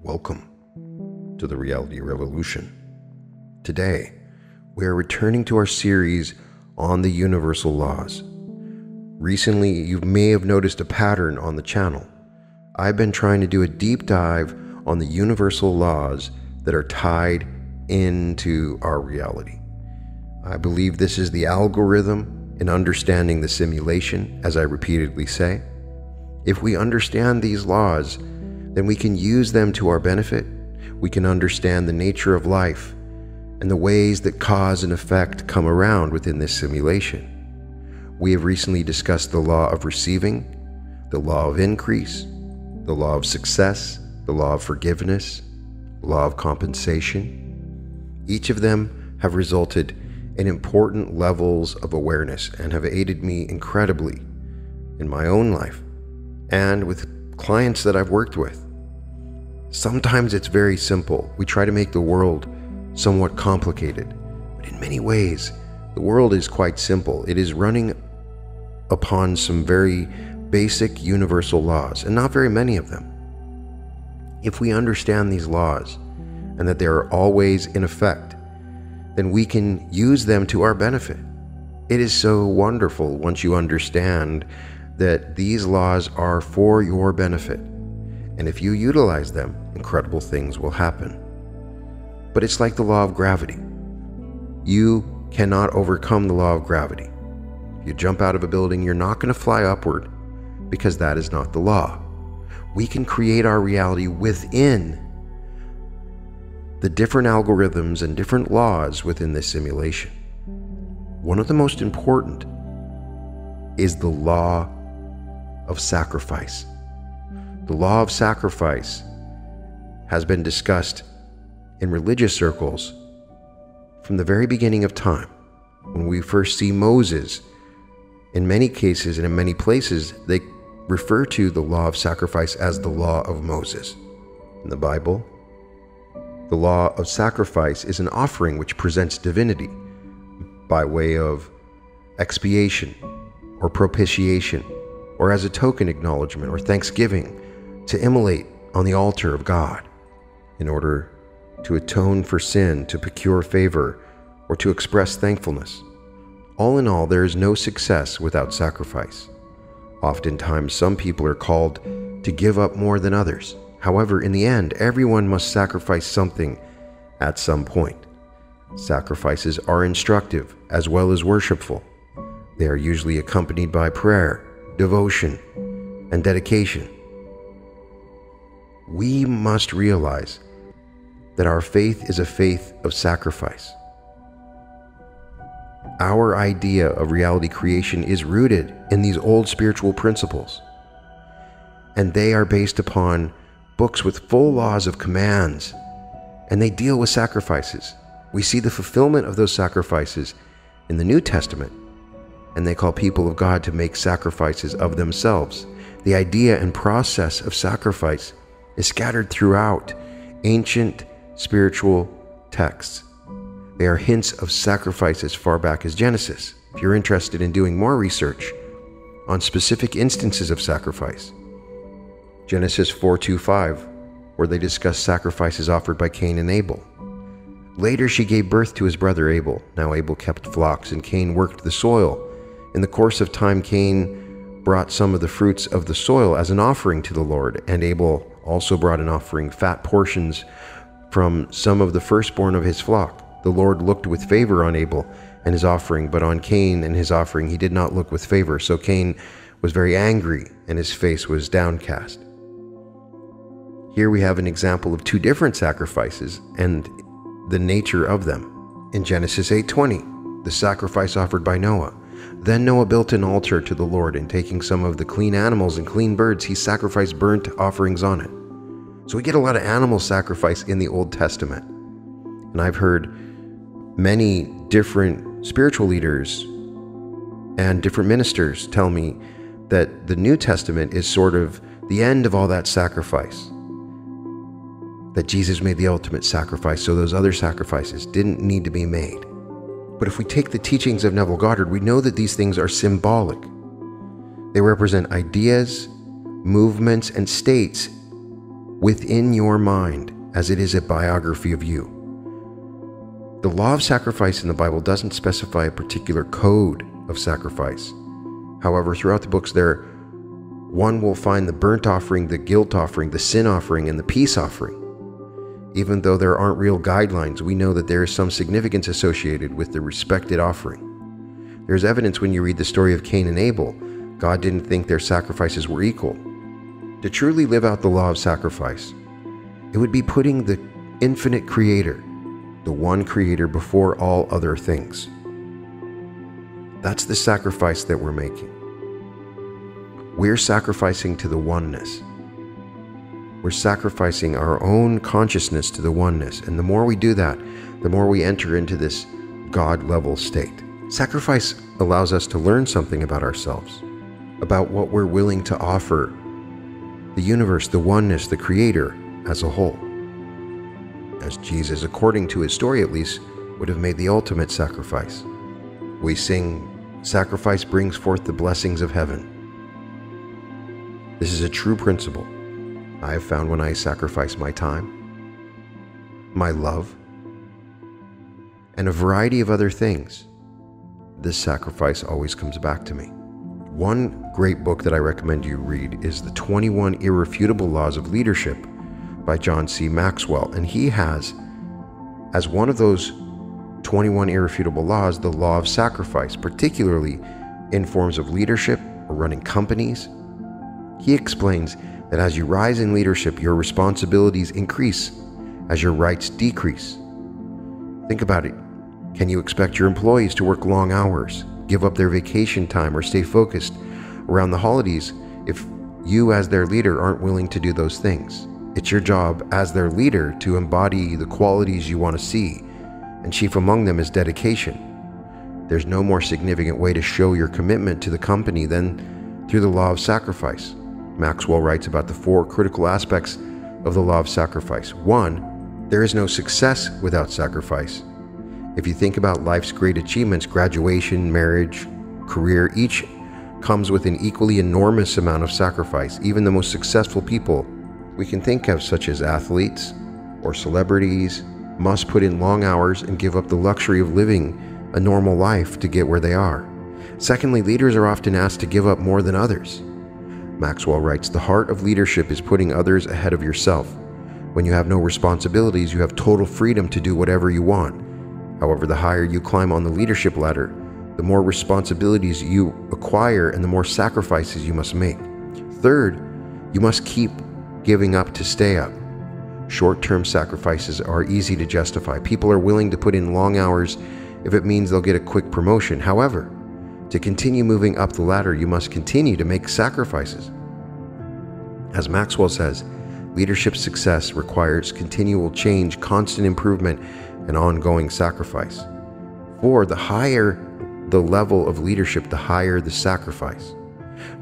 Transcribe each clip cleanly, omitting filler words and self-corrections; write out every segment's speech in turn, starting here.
Welcome to the Reality Revolution. Today, we are returning to our series on the universal laws. Recently, you may have noticed a pattern on the channel. I've been trying to do a deep dive on the universal laws that are tied into our reality. I believe this is the algorithm in understanding the simulation, as I repeatedly say. If we understand these laws, then we can use them to our benefit. We can understand the nature of life and the ways that cause and effect come around within this simulation. We have recently discussed the law of receiving, the law of increase, the law of success, the law of forgiveness, the law of compensation. Each of them have resulted in important levels of awareness and have aided me incredibly in my own life and with clients that I've worked with. Sometimes it's very simple. We try to make the world somewhat complicated, but in many ways, the world is quite simple. It is running upon some very basic universal laws, and not very many of them. If we understand these laws and that they are always in effect, then we can use them to our benefit. It is so wonderful once you understand that these laws are for your benefit. And if you utilize them, incredible things will happen. But it's like the law of gravity. You cannot overcome the law of gravity. If you jump out of a building, you're not going to fly upward because that is not the law. We can create our reality within the different algorithms and different laws within this simulation. One of the most important is the law of sacrifice. The law of sacrifice has been discussed in religious circles from the very beginning of time. When we first see Moses, in many cases and in many places, they refer to the law of sacrifice as the law of Moses. In the Bible, the law of sacrifice is an offering which presents divinity by way of expiation or propitiation, or as a token acknowledgement or thanksgiving to immolate on the altar of God in order to atone for sin, to procure favor, or to express thankfulness. All in all, there is no success without sacrifice. Oftentimes, some people are called to give up more than others. However, in the end, everyone must sacrifice something at some point. Sacrifices are instructive as well as worshipful. They are usually accompanied by prayer, devotion, and dedication. We must realize that our faith is a faith of sacrifice. Our idea of reality creation is rooted in these old spiritual principles, and they are based upon books with full laws of commands, and they deal with sacrifices. We see the fulfillment of those sacrifices in the New Testament, and they call people of God to make sacrifices of themselves. The idea and process of sacrifice is scattered throughout ancient spiritual texts. They are hints of sacrifice as far back as Genesis. If you're interested in doing more research on specific instances of sacrifice, Genesis 4:2-5, where they discuss sacrifices offered by Cain and Abel. Later she gave birth to his brother Abel. Now Abel kept flocks and Cain worked the soil. In the course of time, Cain brought some of the fruits of the soil as an offering to the Lord, and Abel also brought an offering, fat portions from some of the firstborn of his flock. The Lord looked with favor on Abel and his offering, but on Cain and his offering he did not look with favor. So Cain was very angry and his face was downcast. Here we have an example of two different sacrifices and the nature of them. In Genesis 8:20, the sacrifice offered by Noah. Then Noah built an altar to the Lord, and taking some of the clean animals and clean birds, he sacrificed burnt offerings on it. So we get a lot of animal sacrifice in the Old Testament. And I've heard many different spiritual leaders and different ministers tell me that the New Testament is sort of the end of all that sacrifice. That Jesus made the ultimate sacrifice, so those other sacrifices didn't need to be made. But if we take the teachings of Neville Goddard, we know that these things are symbolic. They represent ideas, movements, and states within your mind, as it is a biography of you. The law of sacrifice in the Bible doesn't specify a particular code of sacrifice. However, throughout the books one will find the burnt offering, the guilt offering, the sin offering, and the peace offering. Even though there aren't real guidelines, we know that there is some significance associated with the respected offering. There's evidence when you read the story of Cain and Abel. God didn't think their sacrifices were equal. To truly live out the law of sacrifice, it would be putting the infinite creator, the one creator, before all other things. That's the sacrifice that we're making. We're sacrificing to the oneness. We're sacrificing our own consciousness to the oneness. And the more we do that, the more we enter into this God-level state. Sacrifice allows us to learn something about ourselves, about what we're willing to offer the universe, the oneness, the creator as a whole. As Jesus, according to his story at least, would have made the ultimate sacrifice. We sing, "Sacrifice brings forth the blessings of heaven." This is a true principle I have found when I sacrifice my time, my love, and a variety of other things. This sacrifice always comes back to me. One great book that I recommend you read is The 21 Irrefutable Laws of Leadership by John C. Maxwell. And he has, as one of those 21 irrefutable laws, the law of sacrifice, particularly in forms of leadership or running companies. He explains that as you rise in leadership, your responsibilities increase as your rights decrease. Think about it. Can you expect your employees to work long hours, give up their vacation time, or stay focused around the holidays if you as their leader aren't willing to do those things? It's your job as their leader to embody the qualities you want to see, and chief among them is dedication. There's no more significant way to show your commitment to the company than through the law of sacrifice. Maxwell writes about the 4 critical aspects of the law of sacrifice. 1, there is no success without sacrifice. If you think about life's great achievements, graduation, marriage, career, each comes with an equally enormous amount of sacrifice. Even the most successful people we can think of, such as athletes or celebrities, must put in long hours and give up the luxury of living a normal life to get where they are. Secondly, leaders are often asked to give up more than others. Maxwell writes, "The heart of leadership is putting others ahead of yourself. When you have no responsibilities, you have total freedom to do whatever you want. However, the higher you climb on the leadership ladder, the more responsibilities you acquire and the more sacrifices you must make. Third, you must keep giving up to stay up. Short-term sacrifices are easy to justify. People are willing to put in long hours if it means they'll get a quick promotion. However, to continue moving up the ladder, you must continue to make sacrifices." As Maxwell says, leadership success requires continual change, constant improvement, and ongoing sacrifice. 4, the higher the level of leadership, the higher the sacrifice.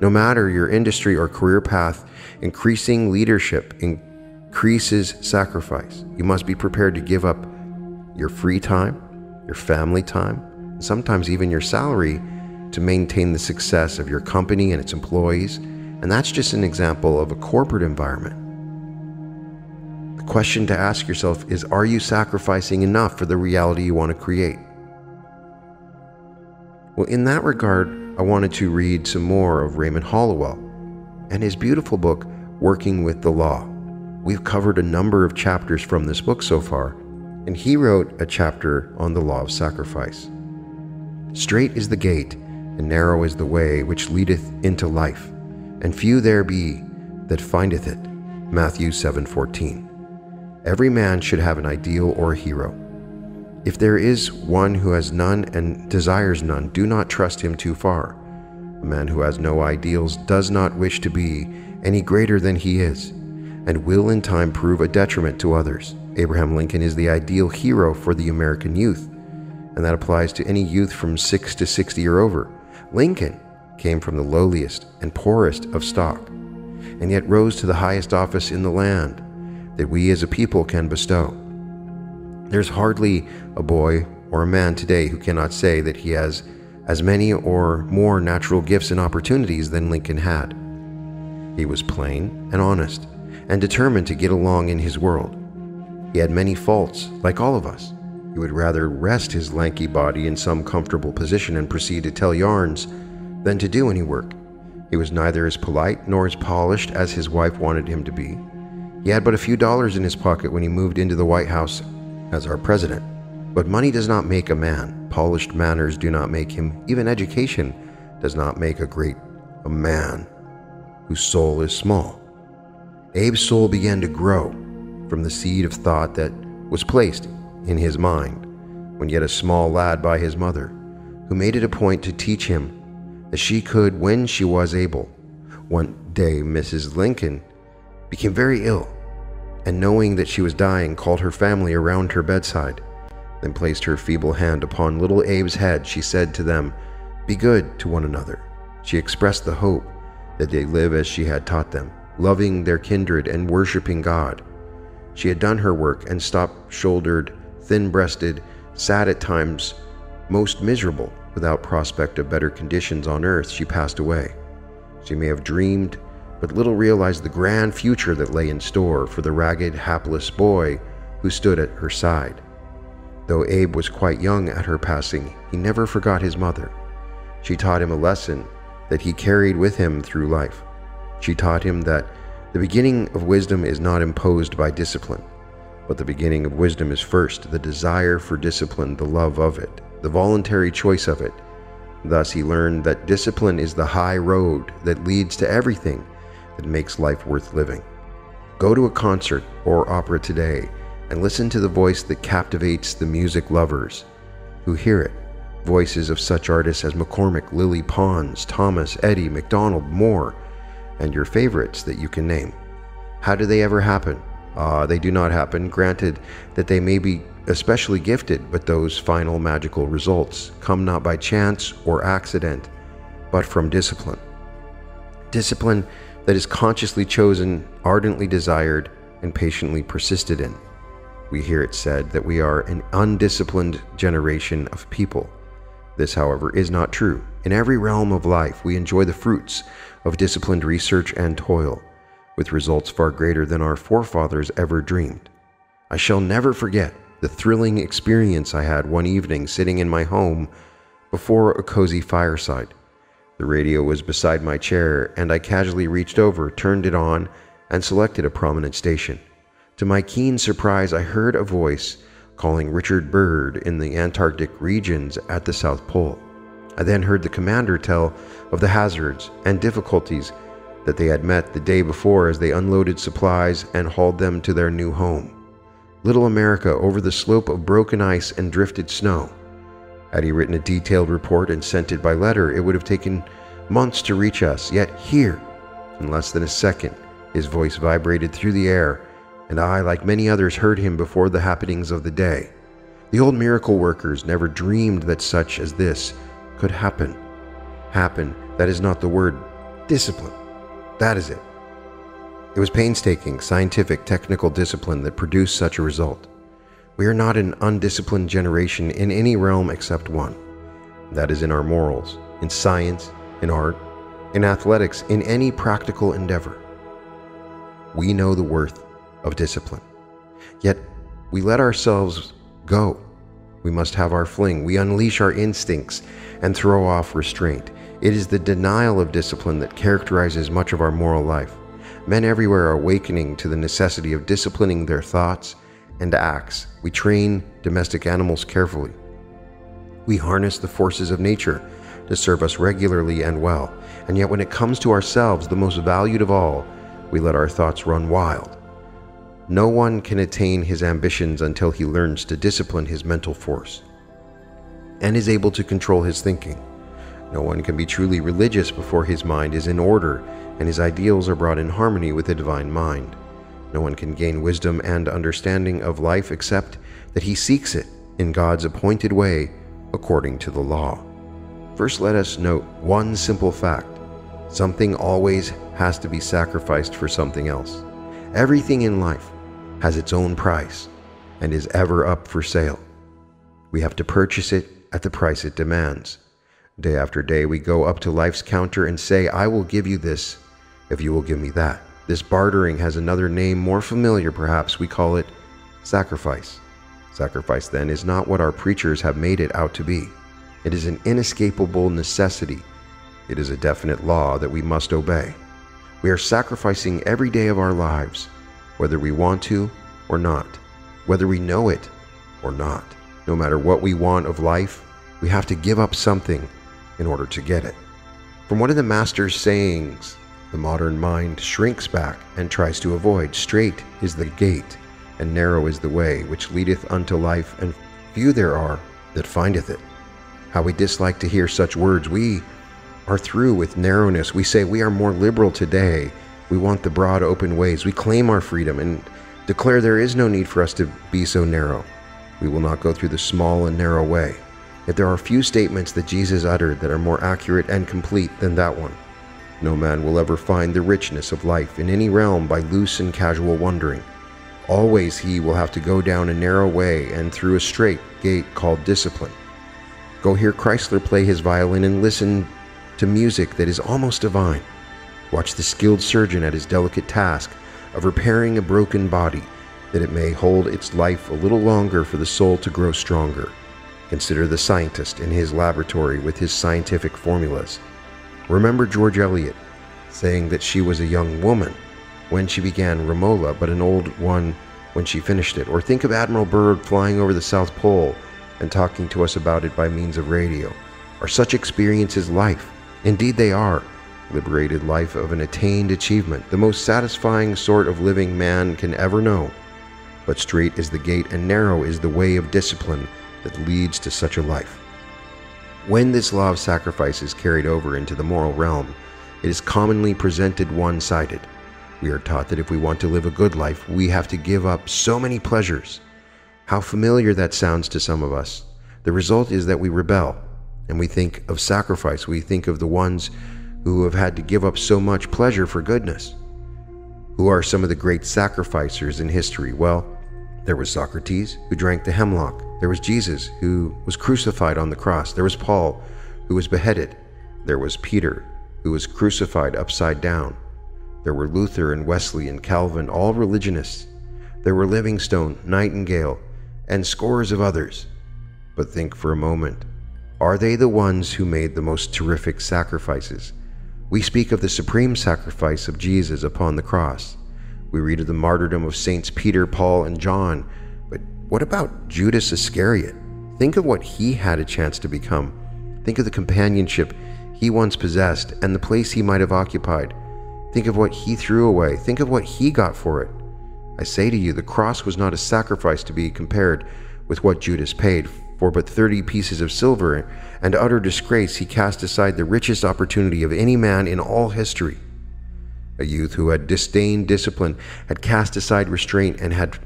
No matter your industry or career path, increasing leadership increases sacrifice. You must be prepared to give up your free time, your family time, and sometimes even your salary to maintain the success of your company and its employees. And that's just an example of a corporate environment. The question to ask yourself is, are you sacrificing enough for the reality you want to create? Well, in that regard, I wanted to read some more of Raymond Hollowell and his beautiful book, Working with the Law. We've covered a number of chapters from this book so far, and he wrote a chapter on the law of sacrifice. "Strait is the gate, and narrow is the way which leadeth into life, and few there be that findeth it." Matthew 7:14. Every man should have an ideal or a hero. If there is one who has none and desires none, do not trust him too far. A man who has no ideals does not wish to be any greater than he is, and will in time prove a detriment to others. Abraham Lincoln is the ideal hero for the American youth, and that applies to any youth from 6 to 60 or over. Lincoln came from the lowliest and poorest of stock, and yet rose to the highest office in the land that we as a people can bestow. There's hardly a boy or a man today who cannot say that he has as many or more natural gifts and opportunities than Lincoln had. He was plain and honest, and determined to get along in his world. He had many faults, like all of us. He would rather rest his lanky body in some comfortable position and proceed to tell yarns than to do any work. He was neither as polite nor as polished as his wife wanted him to be. He had but a few dollars in his pocket when he moved into the White House as our president. But money does not make a man. Polished manners do not make him. Even education does not make a man whose soul is small. Abe's soul began to grow from the seed of thought that was placed in his mind when yet a small lad by his mother, who made it a point to teach him that she could when she was able. One day Mrs. Lincoln became very ill, and knowing that she was dying, called her family around her bedside, then placed her feeble hand upon little Abe's head. She said to them, "Be good to one another." She expressed the hope that they live as she had taught them, loving their kindred and worshiping God. She had done her work and stoop-shouldered, thin-breasted, sad at times, most miserable, without prospect of better conditions on earth, she passed away. She may have dreamed, but little realized the grand future that lay in store for the ragged, hapless boy who stood at her side. Though Abe was quite young at her passing, he never forgot his mother. She taught him a lesson that he carried with him through life. She taught him that the beginning of wisdom is not imposed by discipline, but the beginning of wisdom is first the desire for discipline, the love of it, the voluntary choice of it. Thus he learned that discipline is the high road that leads to everything that makes life worth living. Go to a concert or opera today and listen to the voice that captivates the music lovers who hear it. Voices of such artists as McCormick, Lily Pons, Thomas, Eddie, MacDonald, Moore, and your favorites that you can name. How do they ever happen? They do not happen, granted that they may be especially gifted, but those final magical results come not by chance or accident, but from discipline. Discipline that is consciously chosen, ardently desired, and patiently persisted in. We hear it said that we are an undisciplined generation of people. This, however, is not true. In every realm of life, we enjoy the fruits of disciplined research and toil, with results far greater than our forefathers ever dreamed. I shall never forget the thrilling experience I had one evening sitting in my home before a cozy fireside. The radio was beside my chair, and I casually reached over, turned it on, and selected a prominent station. To my keen surprise, I heard a voice calling Richard Byrd in the Antarctic regions at the South Pole. I then heard the commander tell of the hazards and difficulties that they had met the day before as they unloaded supplies and hauled them to their new home. Little America over the slope of broken ice and drifted snow. Had he written a detailed report and sent it by letter, it would have taken months to reach us. Yet here, in less than a second, his voice vibrated through the air, and I, like many others, heard him before the happenings of the day. The old miracle workers never dreamed that such as this could happen. Happen, that is not the word. Discipline. That is it. It was painstaking, scientific, technical discipline that produced such a result. We are not an undisciplined generation in any realm except one. That is in our morals, in science, in art, in athletics, in any practical endeavor. We know the worth of discipline. Yet we let ourselves go. We must have our fling. We unleash our instincts and throw off restraint. It is the denial of discipline that characterizes much of our moral life. Men everywhere are awakening to the necessity of disciplining their thoughts and acts. We train domestic animals carefully. We harness the forces of nature to serve us regularly and well. And yet when it comes to ourselves, the most valued of all, we let our thoughts run wild. No one can attain his ambitions until he learns to discipline his mental force and is able to control his thinking. No one can be truly religious before his mind is in order and his ideals are brought in harmony with the divine mind. No one can gain wisdom and understanding of life except that he seeks it in God's appointed way according to the law. First, let us note one simple fact. Something always has to be sacrificed for something else. Everything in life has its own price and is ever up for sale. We have to purchase it at the price it demands. Day after day, we go up to life's counter and say, I will give you this if you will give me that. This bartering has another name more familiar, perhaps. We call it sacrifice. Sacrifice, then, is not what our preachers have made it out to be. It is an inescapable necessity. It is a definite law that we must obey. We are sacrificing every day of our lives, whether we want to or not, whether we know it or not. No matter what we want of life, we have to give up something in order to get it. From one of the master's sayings, the modern mind shrinks back and tries to avoid. Strait is the gate, and narrow is the way which leadeth unto life, and few there are that findeth it. How we dislike to hear such words. We are through with narrowness. We say we are more liberal today. We want the broad open ways. We claim our freedom and declare there is no need for us to be so narrow. We will not go through the small and narrow way. Yet there are few statements that Jesus uttered that are more accurate and complete than that one. No man will ever find the richness of life in any realm by loose and casual wandering. Always he will have to go down a narrow way and through a straight gate called discipline. Go hear Chrysler play his violin and listen to music that is almost divine. Watch the skilled surgeon at his delicate task of repairing a broken body, that it may hold its life a little longer for the soul to grow stronger. Consider the scientist in his laboratory with his scientific formulas. Remember George Eliot saying that she was a young woman when she began Romola, but an old one when she finished it. Or think of Admiral Byrd flying over the South Pole and talking to us about it by means of radio. Are such experiences life? Indeed they are. Liberated life of an attained achievement, the most satisfying sort of living man can ever know. But strait is the gate and narrow is the way of discipline that leads to such a life. When this law of sacrifice is carried over into the moral realm, it is commonly presented one-sided. We are taught that if we want to live a good life, we have to give up so many pleasures. How familiar that sounds to some of us. The result is that we rebel, and we think of sacrifice. We think of the ones who have had to give up so much pleasure for goodness. Who are some of the great sacrificers in history? Well, there was Socrates, who drank the hemlock. There was Jesus, who was crucified on the cross. There was Paul, who was beheaded. There was Peter, who was crucified upside down. There were Luther and Wesley and Calvin, all religionists. There were Livingstone, Nightingale, and scores of others. But think for a moment, are they the ones who made the most terrific sacrifices? We speak of the supreme sacrifice of Jesus upon the cross. We read of the martyrdom of Saints Peter, Paul, and John. But what about Judas Iscariot? Think of what he had a chance to become. Think of the companionship he once possessed and the place he might have occupied. Think of what he threw away. Think of what he got for it. I say to you, the cross was not a sacrifice to be compared with what Judas paid. For but 30 pieces of silver and utter disgrace he cast aside the richest opportunity of any man in all history. A youth who had disdained discipline, had cast aside restraint, and had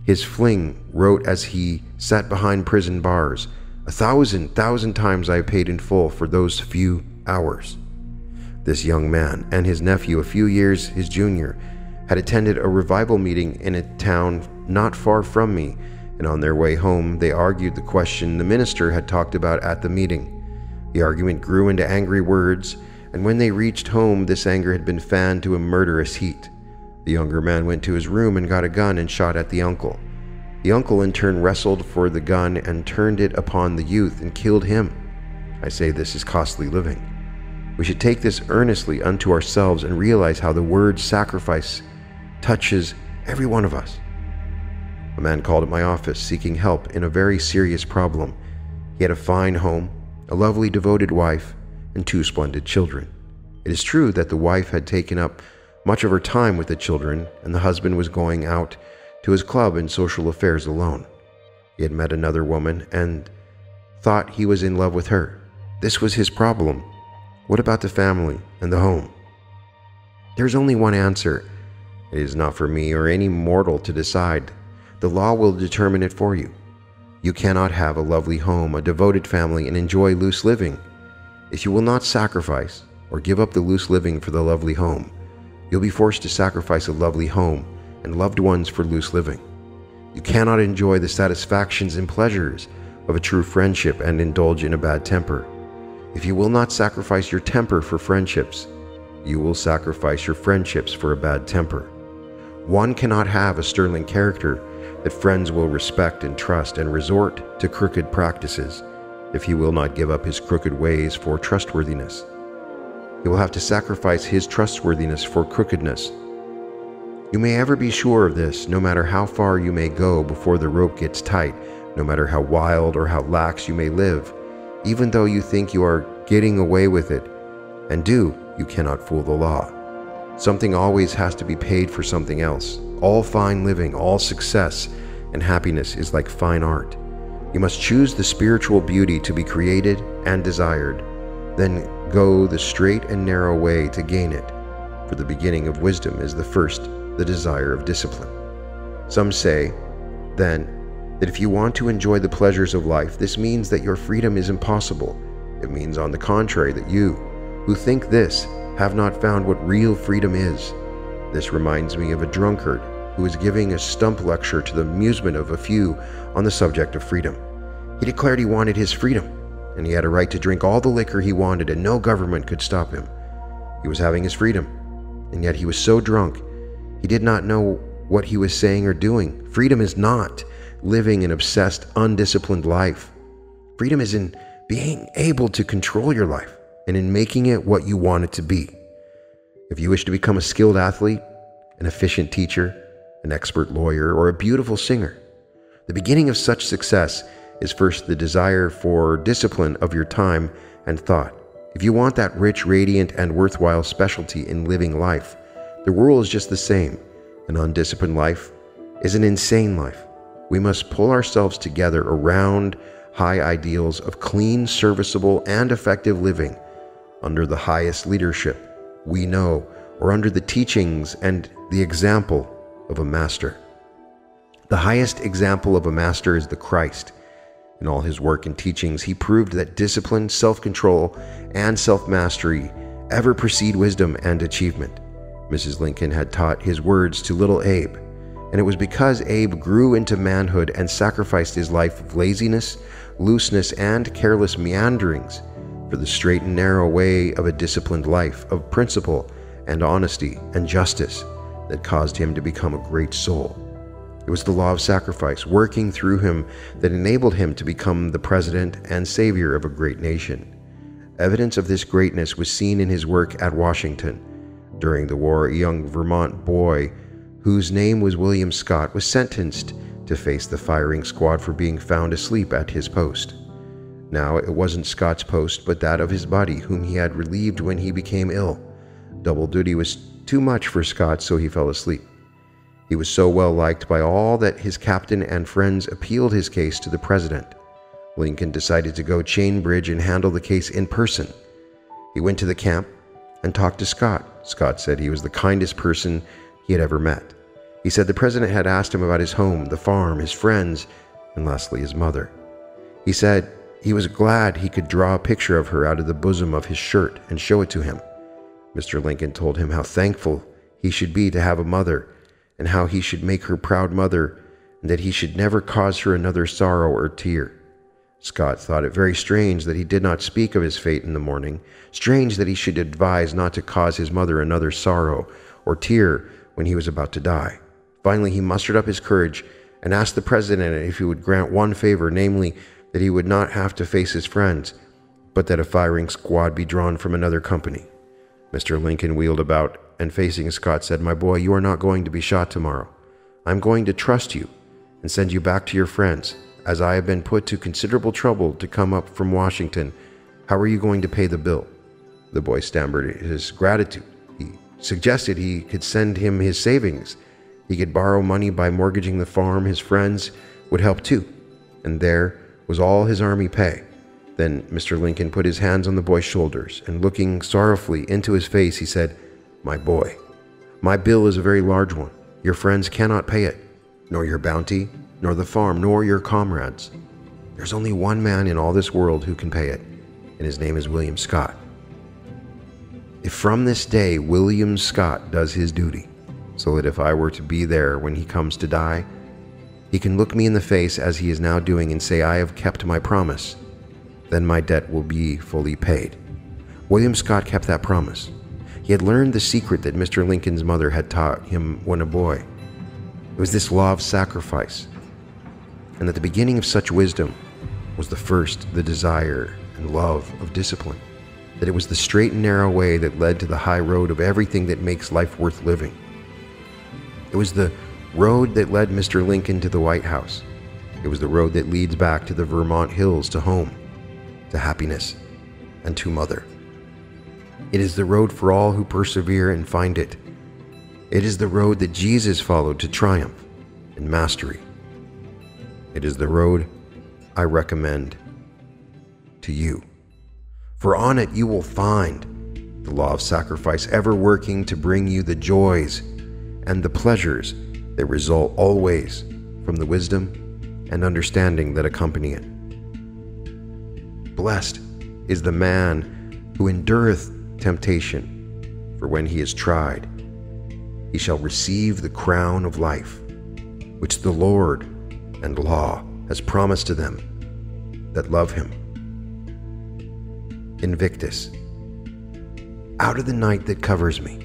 his fling, wrote as he sat behind prison bars, 1,000 times I paid in full for those few hours. This young man and his nephew, a few years his junior, had attended a revival meeting in a town not far from me, and on their way home they argued the question the minister had talked about at the meeting. The argument grew into angry words, and when they reached home this anger had been fanned to a murderous heat. The younger man went to his room and got a gun and shot at the uncle. The uncle in turn wrestled for the gun and turned it upon the youth and killed him. I say this is costly living. We should take this earnestly unto ourselves and realize how the word sacrifice touches every one of us. A man called at my office seeking help in a very serious problem. He had a fine home, a lovely devoted wife, and 2 splendid children. It is true that the wife had taken up much of her time with the children, and the husband was going out to his club and social affairs alone. He had met another woman and thought he was in love with her. This was his problem. What about the family and the home? There's only one answer. It is not for me or any mortal to decide. The law will determine it for you. You cannot have a lovely home, a devoted family, and enjoy loose living. If you will not sacrifice or give up the loose living for the lovely home, you'll be forced to sacrifice a lovely home and loved ones for loose living. You cannot enjoy the satisfactions and pleasures of a true friendship and indulge in a bad temper. If you will not sacrifice your temper for friendships, you will sacrifice your friendships for a bad temper. One cannot have a sterling character that friends will respect and trust and resort to crooked practices if he will not give up his crooked ways for trustworthiness. He will have to sacrifice his trustworthiness for crookedness. You may ever be sure of this, no matter how far you may go before the rope gets tight, no matter how wild or how lax you may live, even though you think you are getting away with it, and you cannot fool the law. Something always has to be paid for something else. All fine living, all success and happiness is like fine art. You must choose the spiritual beauty to be created and desired, then go the straight and narrow way to gain it. For the beginning of wisdom is the first, the desire of discipline. Some say, then, that if you want to enjoy the pleasures of life, this means that your freedom is impossible. It means, on the contrary, that you, who think this, have not found what real freedom is. This reminds me of a drunkard who is giving a stump lecture to the amusement of a few on the subject of freedom. He declared he wanted his freedom, and he had a right to drink all the liquor he wanted, and no government could stop him. He was having his freedom, and yet he was so drunk, he did not know what he was saying or doing. Freedom is not living an obsessed, undisciplined life. Freedom is in being able to control your life and in making it what you want it to be. If you wish to become a skilled athlete, an efficient teacher, an expert lawyer, or a beautiful singer, the beginning of such success is first the desire for discipline of your time and thought. If you want that rich, radiant, and worthwhile specialty in living life, the rule is just the same. An undisciplined life is an insane life. We must pull ourselves together around high ideals of clean, serviceable, and effective living under the highest leadership we know, or under the teachings and the example of a master. The highest example of a master is the Christ. In all his work and teachings, he proved that discipline, self-control, and self-mastery ever precede wisdom and achievement. Mrs. Lincoln had taught his words to little Abe, and it was because Abe grew into manhood and sacrificed his life of laziness, looseness, and careless meanderings for the straight and narrow way of a disciplined life of principle and honesty and justice that caused him to become a great soul. It was the law of sacrifice working through him that enabled him to become the president and savior of a great nation. Evidence of this greatness was seen in his work at Washington. During the war, a young Vermont boy whose name was William Scott was sentenced to face the firing squad for being found asleep at his post. Now, it wasn't Scott's post, but that of his buddy, whom he had relieved when he became ill. Double duty was too much for Scott, so he fell asleep. He was so well liked by all that his captain and friends appealed his case to the president. Lincoln decided to go chain bridge and handle the case in person. He went to the camp and talked to Scott. Scott said he was the kindest person he had ever met. He said the president had asked him about his home, the farm, his friends, and lastly, his mother. He said he was glad he could draw a picture of her out of the bosom of his shirt and show it to him. Mr. Lincoln told him how thankful he should be to have a mother, and how he should make her proud mother, and that he should never cause her another sorrow or tear. Scott thought it very strange that he did not speak of his fate in the morning, strange that he should advise not to cause his mother another sorrow or tear when he was about to die. Finally, he mustered up his courage and asked the president if he would grant one favor, namely, that he would not have to face his friends, but that a firing squad be drawn from another company. Mr. Lincoln wheeled about and facing Scott said, "My boy, you are not going to be shot tomorrow. I'm going to trust you and send you back to your friends, as I have been put to considerable trouble to come up from Washington. How are you going to pay the bill?" The boy stammered his gratitude. He suggested he could send him his savings. He could borrow money by mortgaging the farm. His friends would help too. And there was all his army pay. Then Mr. Lincoln put his hands on the boy's shoulders, and looking sorrowfully into his face, he said, "My boy, my bill is a very large one. Your friends cannot pay it, nor your bounty, nor the farm, nor your comrades. There's only one man in all this world who can pay it, and his name is William Scott. If from this day William Scott does his duty, so that if I were to be there when he comes to die, he can look me in the face as he is now doing and say, 'I have kept my promise.' then my debt will be fully paid. William Scott kept that promise. He had learned the secret that Mr. Lincoln's mother had taught him when a boy. It was this law of sacrifice, and that the beginning of such wisdom was the desire and love of discipline, that it was the straight and narrow way that led to the high road of everything that makes life worth living. It was the road that led Mr. Lincoln to the White House. It was the road that leads back to the Vermont hills, to home, to happiness, and to mother. It is the road for all who persevere and find it. It is the road that Jesus followed to triumph and mastery. It is the road I recommend to you. For on it you will find the law of sacrifice ever working to bring you the joys and the pleasures that result always from the wisdom and understanding that accompany it. Blessed is the man who endureth temptation, for when he is tried, he shall receive the crown of life, which the Lord and law has promised to them that love him. Invictus. Out of the night that covers me,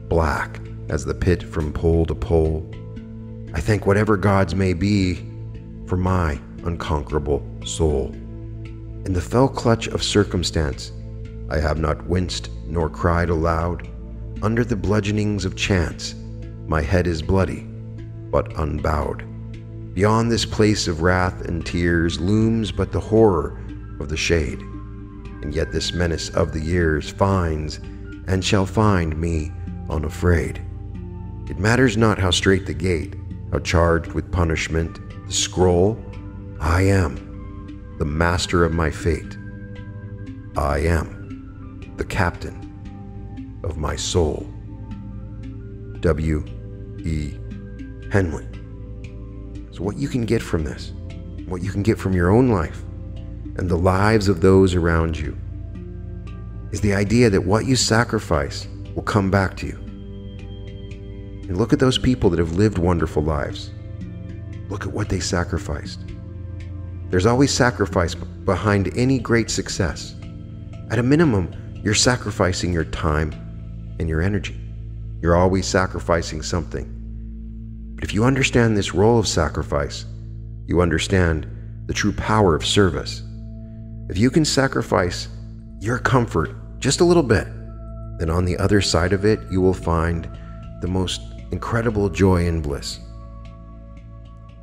black as the pit from pole to pole, I thank whatever gods may be for my unconquerable soul. In the fell clutch of circumstance, I have not winced nor cried aloud. Under the bludgeonings of chance, my head is bloody, but unbowed. Beyond this place of wrath and tears looms but the horror of the shade, and yet this menace of the years finds and shall find me unafraid. It matters not how strait the gate, how charged with punishment the scroll. I am the master of my fate. I am the captain of my soul. W. E. Henley. So what you can get from this, what you can get from your own life and the lives of those around you, is the idea that what you sacrifice will come back to you. And look at those people that have lived wonderful lives. Look at what they sacrificed. There's always sacrifice behind any great success. At a minimum, you're sacrificing your time and your energy. You're always sacrificing something. But if you understand this role of sacrifice, you understand the true power of service. If you can sacrifice your comfort just a little bit, then on the other side of it, you will find the most incredible joy and bliss.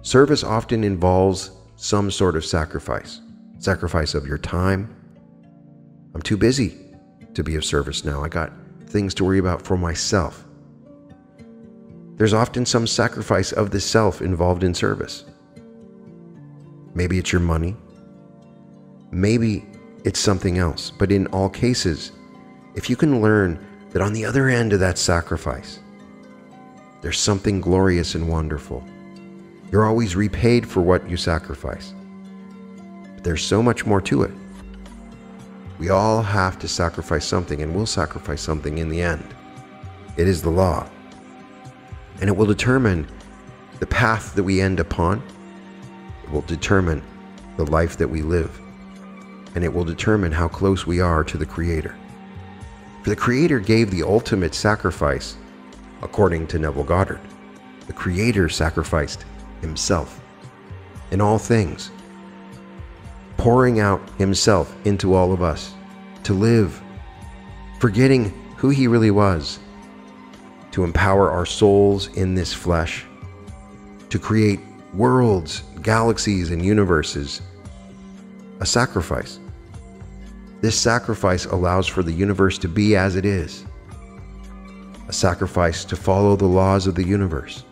Service often involves some sort of sacrifice. Sacrifice of your time. I'm too busy to be of service now. I got things to worry about for myself. There's often some sacrifice of the self involved in service. Maybe it's your money. Maybe it's something else. But in all cases, if you can learn that on the other end of that sacrifice, there's something glorious and wonderful. You're always repaid for what you sacrifice. But there's so much more to it. We all have to sacrifice something, and we'll sacrifice something in the end. It is the law. And it will determine the path that we end upon. It will determine the life that we live. And it will determine how close we are to the Creator. For the Creator gave the ultimate sacrifice, according to Neville Goddard. The Creator sacrificed Himself in all things, pouring out Himself into all of us to live, forgetting who He really was, to empower our souls in this flesh, to create worlds, galaxies, and universes. A sacrifice. This sacrifice allows for the universe to be as it is. A sacrifice to follow the laws of the universe.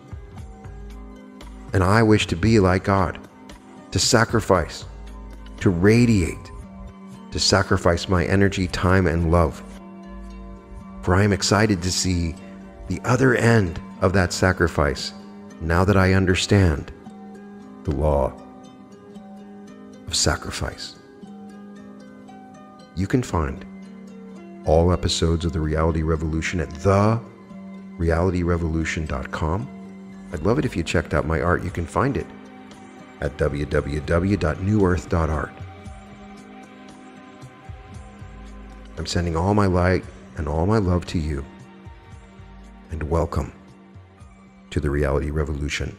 And I wish to be like God, to sacrifice, to radiate, to sacrifice my energy, time, and love. For I am excited to see the other end of that sacrifice now that I understand the law of sacrifice. You can find all episodes of The Reality Revolution at therealityrevolution.com. I'd love it if you checked out my art. You can find it at www.newearth.art. I'm sending all my light and all my love to you. And welcome to the Reality Revolution.